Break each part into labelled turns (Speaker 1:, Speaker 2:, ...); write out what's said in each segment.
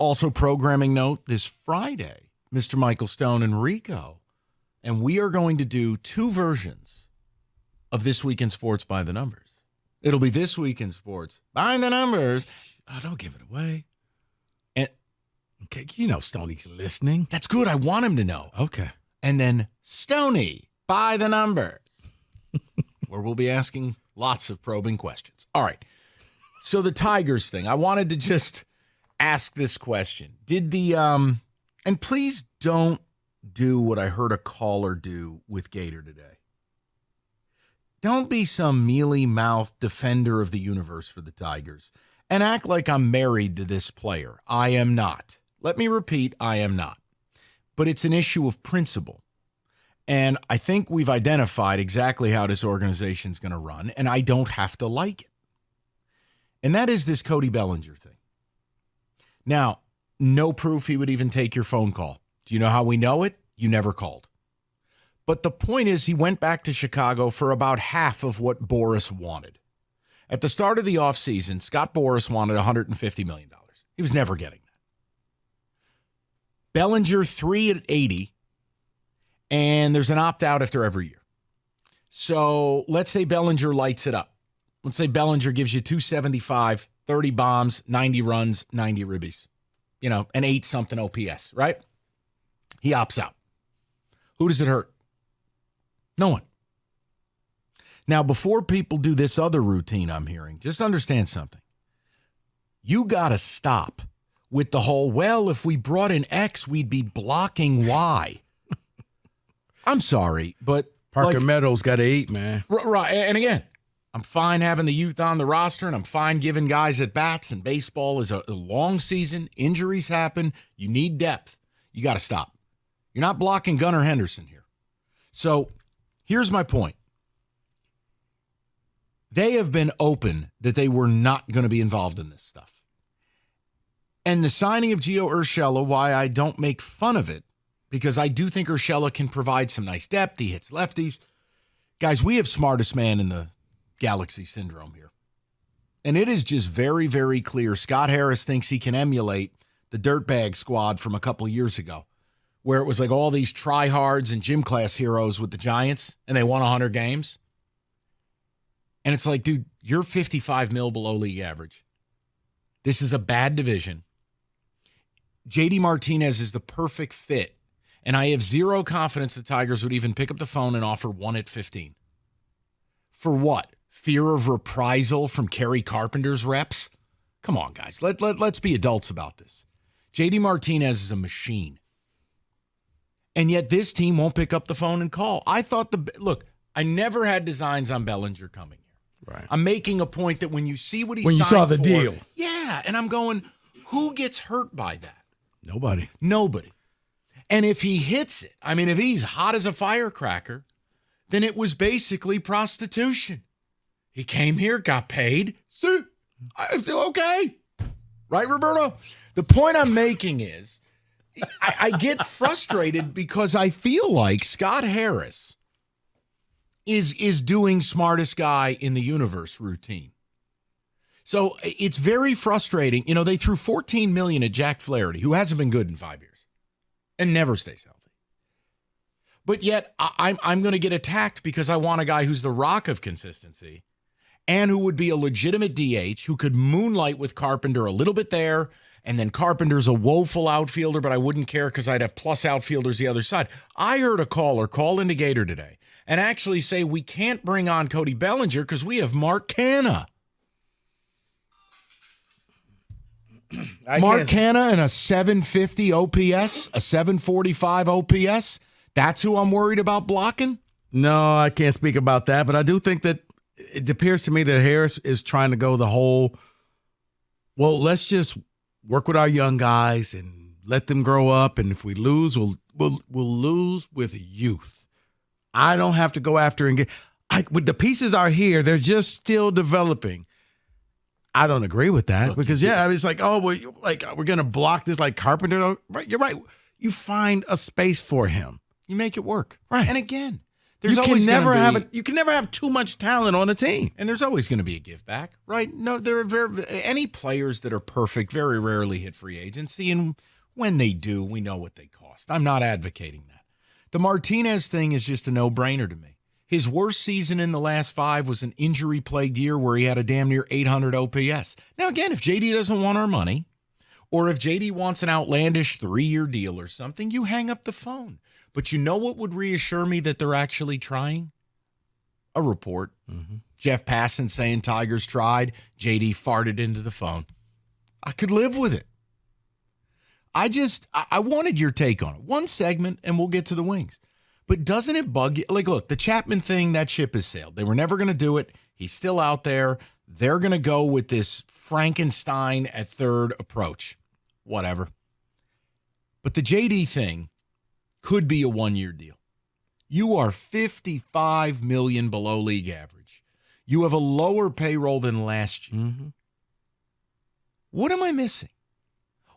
Speaker 1: Also, programming note, this Friday, Mr. Michael Stone and Rico, and we are going to do 2 versions of This Week in Sports by the Numbers. It'll be This Week in Sports by the Numbers.
Speaker 2: Oh, don't give it away.
Speaker 1: And
Speaker 2: okay, you know Stoney's listening.
Speaker 1: that's good. I want him to know.
Speaker 2: Okay.
Speaker 1: And then Stoney by the Numbers, where we'll be asking lots of probing questions. All right. So the Tigers thing, I wanted to just ask this question. Did the and please don't do what I heard a caller do with Gator today. Don't be some mealy-mouthed defender of the universe for the Tigers and act like I'm married to this player. I am not. Let me repeat, I am not. But it's an issue of principle. And I think we've identified exactly how this organization is going to run, and I don't have to like it. And that is this Cody Bellinger thing. Now, no proof he would even take your phone call. Do you know how we know it? You never called. But the point is, he went back to Chicago for about half of what Boras wanted. At the start of the offseason, Scott Boras wanted $150 million. He was never getting that. Bellinger, 3 at 80, and there's an opt-out after every year. So let's say Bellinger lights it up. Let's say Bellinger gives you 275, 30 bombs, 90 runs, 90 ribbies. You know, an 8-something OPS, right? He opts out. Who does it hurt? No one. Now, before people do this other routine I'm hearing, just understand something. You got to stop with the whole, well, if we brought in X, we'd be blocking Y. I'm sorry, but
Speaker 2: Parker Meadows got to eat, man.
Speaker 1: Right. And again, I'm fine having the youth on the roster, and I'm fine giving guys at bats, and baseball is a long season. Injuries happen. You need depth. You got to stop. You're not blocking Gunnar Henderson here. So here's my point. They have been open that they were not going to be involved in this stuff. And the signing of Gio Urshela, why I don't make fun of it, because I do think Urshela can provide some nice depth. He hits lefties. Guys, we have smartest man in the galaxy syndrome here. And it is just very, very clear. Scott Harris thinks he can emulate the dirtbag squad from a couple of years ago, where it was like all these tryhards and gym class heroes with the Giants, and they won 100 games. And it's like, dude, you're 55 mil below league average. This is a bad division. JD Martinez is the perfect fit, and I have zero confidence the Tigers would even pick up the phone and offer 1 at 15. For what? Fear of reprisal from Kerry Carpenter's reps? Come on, guys. Let's be adults about this. JD Martinez is a machine. And yet this team won't pick up the phone and call. I thought look, I never had designs on Bellinger coming here.
Speaker 2: Right.
Speaker 1: I'm making a point that when you see what he
Speaker 2: when
Speaker 1: signed
Speaker 2: you saw the
Speaker 1: for,
Speaker 2: deal.
Speaker 1: Yeah, and I'm going, who gets hurt by that?
Speaker 2: Nobody.
Speaker 1: And if he hits it, I mean, if he's hot as a firecracker, then it was basically prostitution. He came here, got paid. So, okay. Right, Roberto? The point I'm making is I get frustrated because I feel like Scott Harris is doing smartest guy in the universe routine. So it's very frustrating. You know, they threw $14 million at Jack Flaherty, who hasn't been good in 5 years and never stays healthy. But yet I'm going to get attacked because I want a guy who's the rock of consistency and who would be a legitimate DH who could moonlight with Carpenter a little bit there. And then Carpenter's a woeful outfielder, but I wouldn't care because I'd have plus outfielders the other side. I heard a caller call into Gator today and actually say we can't bring on Cody Bellinger because we have Mark Canha. Mark Canha and a 750 OPS, a 745 OPS. That's who I'm worried about blocking?
Speaker 2: No, I can't speak about that, but I do think that it appears to me that Harris is trying to go the whole, well, let's just work with our young guys and let them grow up, and if we lose, we'll lose with youth. I don't have to go after and get with the pieces are here, they're just still developing. I don't agree with that because it's like, oh, well, we're gonna block this like Carpenter. Right, you're right. You find a space for him.
Speaker 1: You make it work.
Speaker 2: Right.
Speaker 1: And again, There's
Speaker 2: you
Speaker 1: always
Speaker 2: can never
Speaker 1: gonna
Speaker 2: have you can never have too much talent on a team.
Speaker 1: And there's always going to be a give back, right? No, there are any players that are perfect very rarely hit free agency, and when they do, we know what they cost. I'm not advocating that. The Martinez thing is just a no-brainer to me. His worst season in the last 5 was an injury-plagued year where he had a damn near 800 OPS. Now, again, if JD doesn't want our money, or if JD wants an outlandish 3-year deal or something, you hang up the phone. But you know what would reassure me that they're actually trying? A report. Mm-hmm. Jeff Passan saying Tigers tried. JD farted into the phone. I could live with it. I wanted your take on it. One segment, and we'll get to the Wings. But doesn't it bug you? Like, look, the Chapman thing, that ship has sailed. They were never going to do it. He's still out there. They're going to go with this Frankenstein at third approach. Whatever. But the JD thing could be a 1-year deal. You are $55 million below league average. You have a lower payroll than last year. Mm-hmm. What am I missing?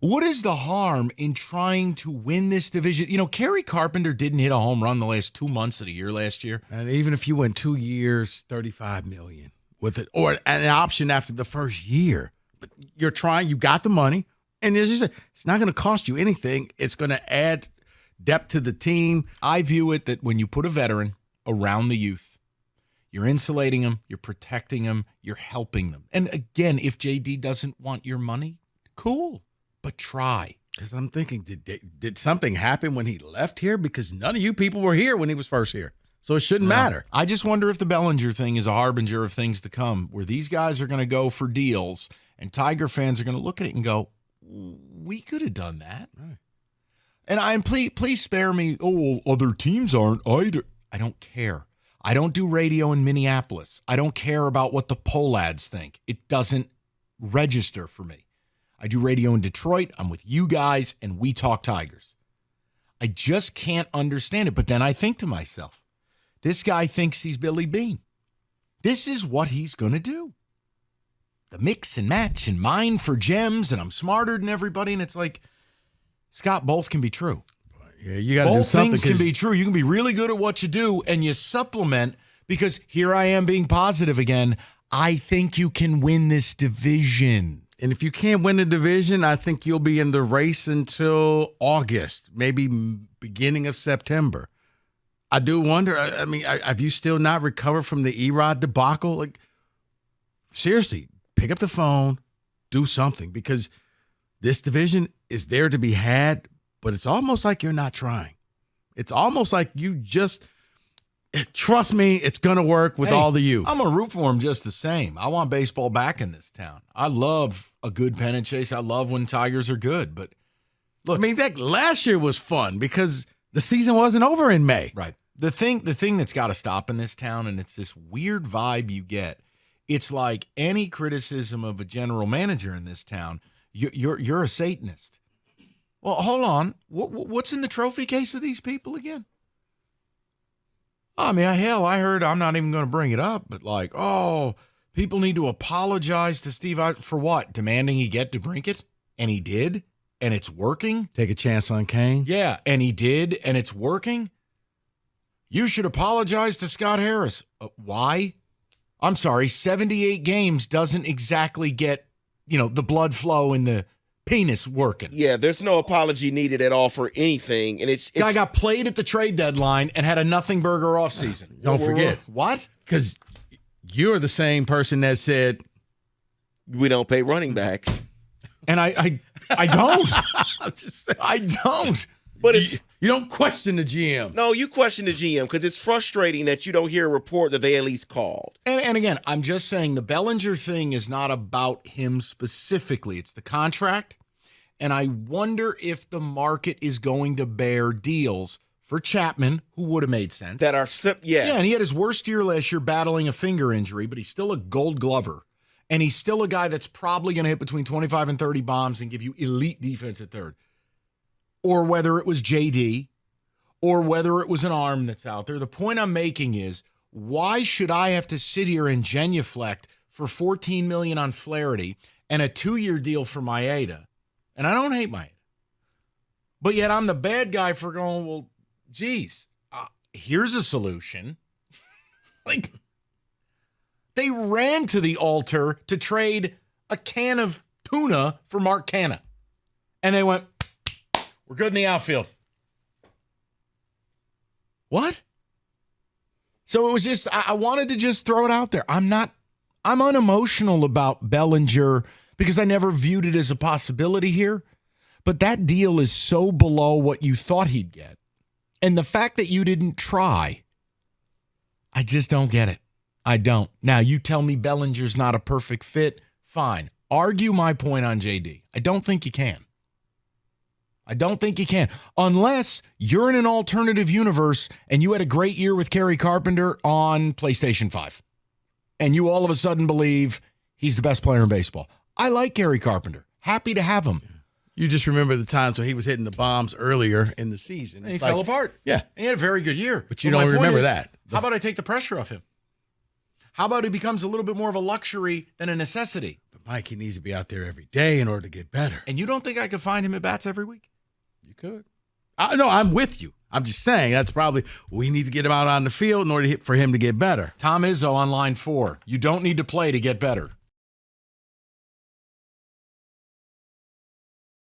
Speaker 1: What is the harm in trying to win this division? You know, Kerry Carpenter didn't hit a home run the last 2 months of the year last year.
Speaker 2: And even if you went 2 years, $35 million with it, or an option after the first year, but you're trying, you got the money, and as you said, it's not going to cost you anything. It's going to add depth to the team.
Speaker 1: I view it that when you put a veteran around the youth, you're insulating them, you're protecting them, you're helping them. And again, if JD doesn't want your money, cool. But try.
Speaker 2: Because I'm thinking, did something happen when he left here? Because none of you people were here when he was first here. So it shouldn't matter.
Speaker 1: I just wonder if the Bellinger thing is a harbinger of things to come, where these guys are going to go for deals, and Tiger fans are going to look at it and go, we could have done that. Right. And please spare me, other teams aren't either. I don't care. I don't do radio in Minneapolis. I don't care about what the poll ads think. It doesn't register for me. I do radio in Detroit. I'm with you guys, and we talk Tigers. I just can't understand it. But then I think to myself, this guy thinks he's Billy Beane. This is what he's going to do. The mix and match and mine for gems, and I'm smarter than everybody. And it's like, Scott, both can be true.
Speaker 2: Yeah, you got to do something.
Speaker 1: Both things can be true. You can be really good at what you do, and you supplement, because here I am being positive again. I think you can win this division.
Speaker 2: And if you can't win the division, I think you'll be in the race until August, maybe beginning of September. I do wonder, I mean, have you still not recovered from the Erod debacle? Like, seriously, pick up the phone, do something, because this division is there to be had, but it's almost like you're not trying. It's almost like you just trust me, it's going to work with all the youth.
Speaker 1: I'm going to root for him just the same. I want baseball back in this town. I love a good pennant chase. I love when Tigers are good. But look,
Speaker 2: I mean, that last year was fun because the season wasn't over in May.
Speaker 1: Right. The thing that's got to stop in this town, and it's this weird vibe you get. It's like any criticism of a general manager in this town, you're a Satanist. Well, hold on. What's in the trophy case of these people again? I mean, hell, I heard, I'm not even going to bring it up, but like, people need to apologize to Steve for what? Demanding he get DeBrincat? And he did, and it's working?
Speaker 2: Take a chance on Kane?
Speaker 1: Yeah, and he did, and it's working? You should apologize to Scott Harris. Why? I'm sorry, 78 games doesn't exactly get, the blood flow in the penis working.
Speaker 3: Yeah, there's no apology needed at all for anything. And it's
Speaker 1: guy got played at the trade deadline and had a nothing burger offseason.
Speaker 2: Don't forget.
Speaker 1: What?
Speaker 2: Because you're the same person that said
Speaker 3: we don't pay running backs.
Speaker 1: And I don't.
Speaker 2: I'm just saying.
Speaker 1: I don't.
Speaker 3: But
Speaker 2: you don't question the GM.
Speaker 3: No, you question the GM because it's frustrating that you don't hear a report that they at least called.
Speaker 1: And again, I'm just saying the Bellinger thing is not about him specifically. It's the contract. And I wonder if the market is going to bear deals for Chapman, who would have made sense.
Speaker 3: That are, yes.
Speaker 1: Yeah, and he had his worst year last year battling a finger injury, but he's still a gold glover. And he's still a guy that's probably going to hit between 25 and 30 bombs and give you elite defense at third. Or whether it was JD, or whether it was an arm that's out there. The point I'm making is, why should I have to sit here and genuflect for $14 million on Flaherty and a 2-year deal for Maeda? And I don't hate Maeda. But yet I'm the bad guy for going, well, geez, here's a solution. Like, they ran to the altar to trade a can of tuna for Mark Canha. And they went, we're good in the outfield. What? So it was just, I wanted to just throw it out there. I'm unemotional about Bellinger because I never viewed it as a possibility here. But that deal is so below what you thought he'd get. And the fact that you didn't try, I just don't get it. I don't. Now, you tell me Bellinger's not a perfect fit. Fine. Argue my point on JD. I don't think you can. I don't think you can. Unless you're in an alternative universe and you had a great year with Kerry Carpenter on PlayStation 5. And you all of a sudden believe he's the best player in baseball. I like Kerry Carpenter. Happy to have him.
Speaker 2: You just remember the times when he was hitting the bombs earlier in the season.
Speaker 1: And he fell apart.
Speaker 2: Yeah.
Speaker 1: And he had a very good year.
Speaker 2: But you don't remember that.
Speaker 1: How about I take the pressure off him? How about he becomes a little bit more of a luxury than a necessity?
Speaker 2: But Mike, he needs to be out there every day in order to get better.
Speaker 1: And you don't think I could find him at bats every week?
Speaker 2: You could. No, I'm with you. I'm just saying that's probably, we need to get him out on the field in order for him to get better.
Speaker 1: Tom Izzo on line 4. You don't need to play to get better.